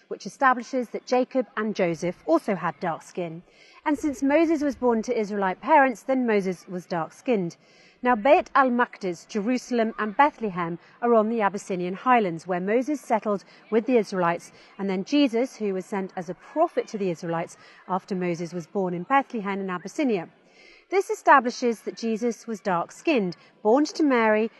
which establishes that Jacob and Joseph also had dark skin. And since Moses was born to Israelite parents, then Moses was dark-skinned. Now Beit al-Maqdis, Jerusalem and Bethlehem are on the Abyssinian highlands where Moses settled with the Israelites, and then Jesus, who was sent as a prophet to the Israelites after Moses was born in Bethlehem in Abyssinia. This establishes that Jesus was dark-skinned, born to Mary,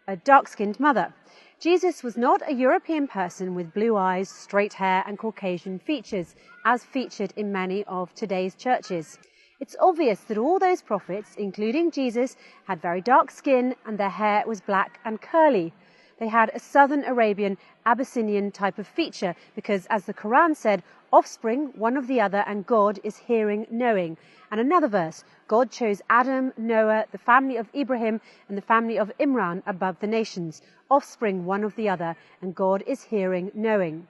a dark-skinned mother. Jesus was not a European person with blue eyes, straight hair and Caucasian features, as featured in many of today's churches. It's obvious that all those prophets, including Jesus, had very dark skin and their hair was black and curly. They had a southern Arabian, Abyssinian type of feature because, as the Quran said, offspring one of the other and God is hearing, knowing. And another verse, God chose Adam, Noah, the family of Ibrahim and the family of Imran above the nations, offspring one of the other and God is hearing, knowing.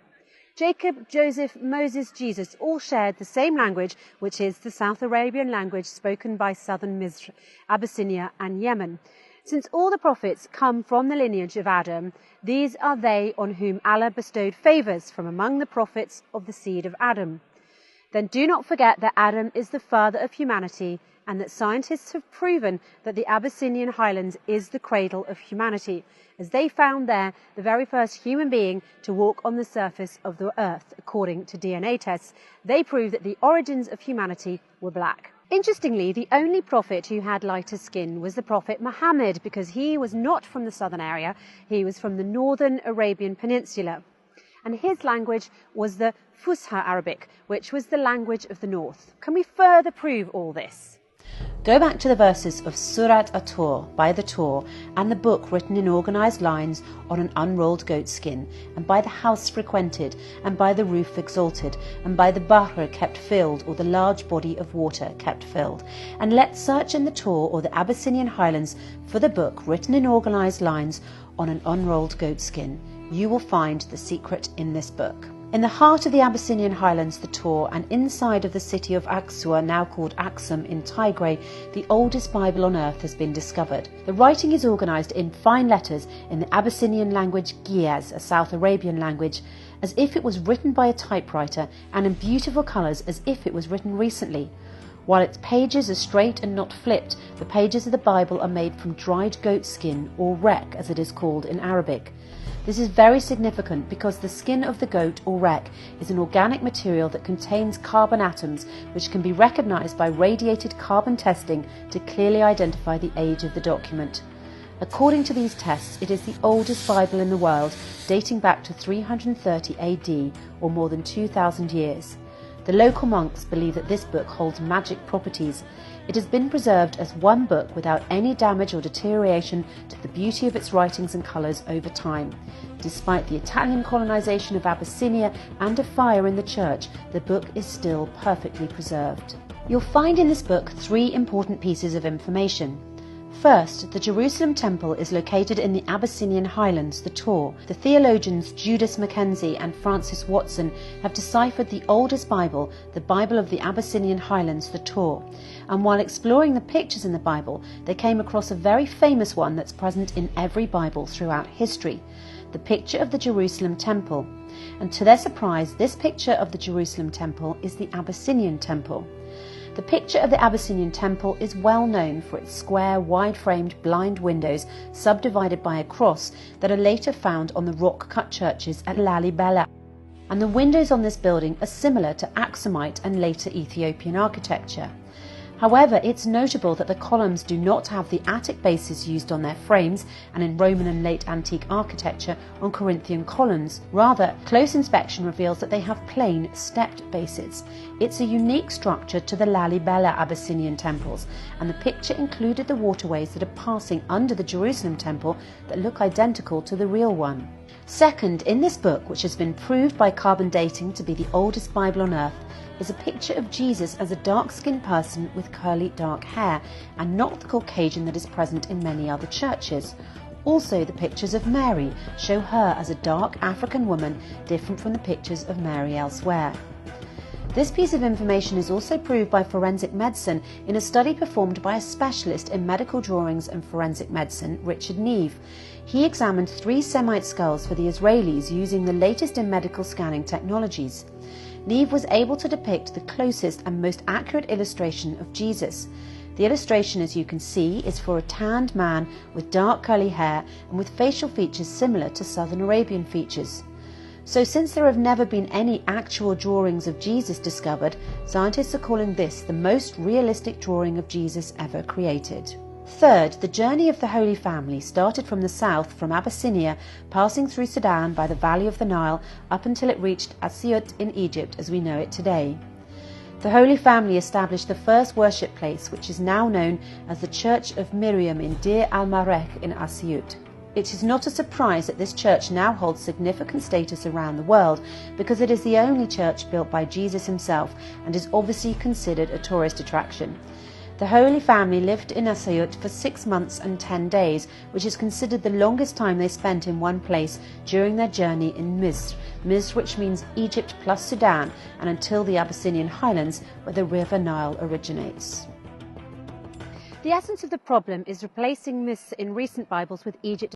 Jacob, Joseph, Moses, Jesus all shared the same language, which is the South Arabian language spoken by southern Misr, Abyssinia and Yemen. Since all the prophets come from the lineage of Adam, these are they on whom Allah bestowed favours from among the prophets of the seed of Adam. Then do not forget that Adam is the father of humanity and that scientists have proven that the Abyssinian highlands is the cradle of humanity, as they found there the very first human being to walk on the surface of the earth. According to DNA tests, they prove that the origins of humanity were black. Interestingly, the only prophet who had lighter skin was the prophet Muhammad, because he was not from the southern area, he was from the northern Arabian Peninsula. And his language was the Fusha Arabic, which was the language of the north. Can we further prove all this? Go back to the verses of Surat at-Tur, by the Tur, and the book written in organised lines on an unrolled goat skin, and by the house frequented, and by the roof exalted, and by the Bahr kept filled, or the large body of water kept filled. And let's search in the Tur or the Abyssinian highlands for the book written in organised lines on an unrolled goat skin. You will find the secret in this book. In the heart of the Abyssinian highlands, the Tur, and inside of the city of Aksua, now called Aksum in Tigray, the oldest Bible on earth has been discovered. The writing is organised in fine letters in the Abyssinian language Giaz, a South Arabian language, as if it was written by a typewriter, and in beautiful colours as if it was written recently. While its pages are straight and not flipped, the pages of the Bible are made from dried goat skin, or rek as it is called in Arabic. This is very significant because the skin of the goat, or rek, is an organic material that contains carbon atoms which can be recognised by radiated carbon testing to clearly identify the age of the document. According to these tests, it is the oldest Bible in the world, dating back to 330 AD, or more than 2,000 years. The local monks believe that this book holds magic properties. It has been preserved as one book without any damage or deterioration to the beauty of its writings and colours over time. Despite the Italian colonisation of Abyssinia and a fire in the church, the book is still perfectly preserved. You'll find in this book 3 important pieces of information. First, the Jerusalem Temple is located in the Abyssinian highlands, the Tur. The theologians Judas Mackenzie and Francis Watson have deciphered the oldest Bible, the Bible of the Abyssinian highlands, the Tur. And while exploring the pictures in the Bible, they came across a very famous one that's present in every Bible throughout history, the picture of the Jerusalem Temple. And to their surprise, this picture of the Jerusalem Temple is the Abyssinian Temple. The picture of the Abyssinian Temple is well known for its square, wide-framed, blind windows subdivided by a cross that are later found on the rock-cut churches at Lalibela. And the windows on this building are similar to Aksumite and later Ethiopian architecture. However, it's notable that the columns do not have the Attic bases used on their frames and in Roman and late antique architecture on Corinthian columns. Rather, close inspection reveals that they have plain, stepped bases. It's a unique structure to the Lalibela Abyssinian temples, and the picture included the waterways that are passing under the Jerusalem temple that look identical to the real one. Second, in this book, which has been proved by carbon dating to be the oldest Bible on earth, is a picture of Jesus as a dark-skinned person with curly dark hair, and not the Caucasian that is present in many other churches. Also, the pictures of Mary show her as a dark African woman, different from the pictures of Mary elsewhere. This piece of information is also proved by forensic medicine in a study performed by a specialist in medical drawings and forensic medicine, Richard Neve. He examined 3 Semite skulls for the Israelis using the latest in medical scanning technologies. Neve was able to depict the closest and most accurate illustration of Jesus. The illustration, as you can see, is for a tanned man with dark curly hair and with facial features similar to Southern Arabian features. So since there have never been any actual drawings of Jesus discovered, scientists are calling this the most realistic drawing of Jesus ever created. Third, the journey of the Holy Family started from the south, from Abyssinia, passing through Sudan by the valley of the Nile up until it reached Asyut in Egypt as we know it today. The Holy Family established the first worship place, which is now known as the Church of Miriam in Deir al-Marek in Asyut. It is not a surprise that this church now holds significant status around the world because it is the only church built by Jesus himself and is obviously considered a tourist attraction. The Holy Family lived in Asyut for 6 months and 10 days, which is considered the longest time they spent in one place during their journey in Misr, which means Egypt plus Sudan, and until the Abyssinian highlands where the river Nile originates. The essence of the problem is replacing Misr in recent Bibles with Egypt